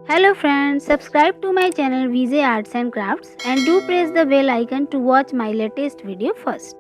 Hello friends, subscribe to my channel VJ Arts and Crafts and do press the bell icon to watch my latest video first.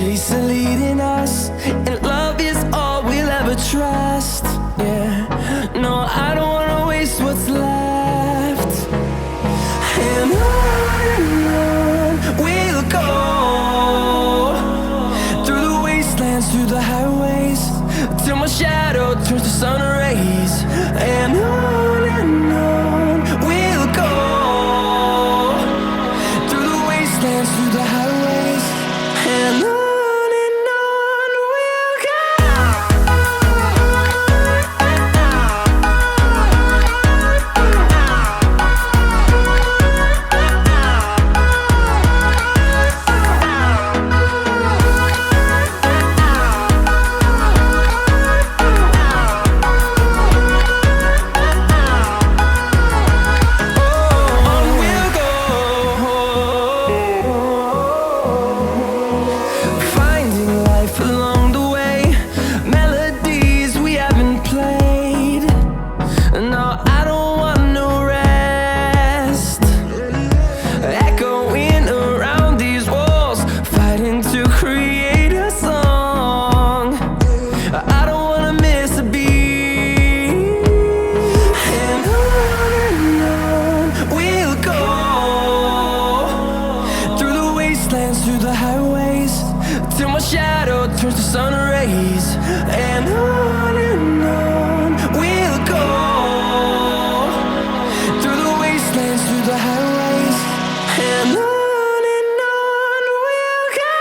Peace is leading us, and love is all we'll ever trust. Yeah, no, I don't wanna waste what's left. And on we'll go, through the wastelands, through the highways, till my shadow turns to sun rays. And on we'll go, through the wastelands, through the highways, and on we'll go. Through the highways, till my shadow turns to sun rays. And on we'll go, through the wastelands, through the highways, and on we'll go.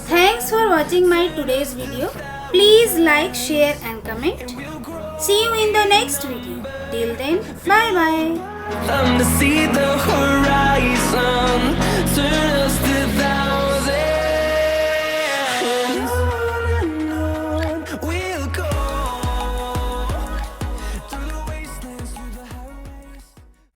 Thanks for watching my today's video. Please like, share and comment. See you in the next video. Till then, bye bye. To see the horizon, turn us to thou.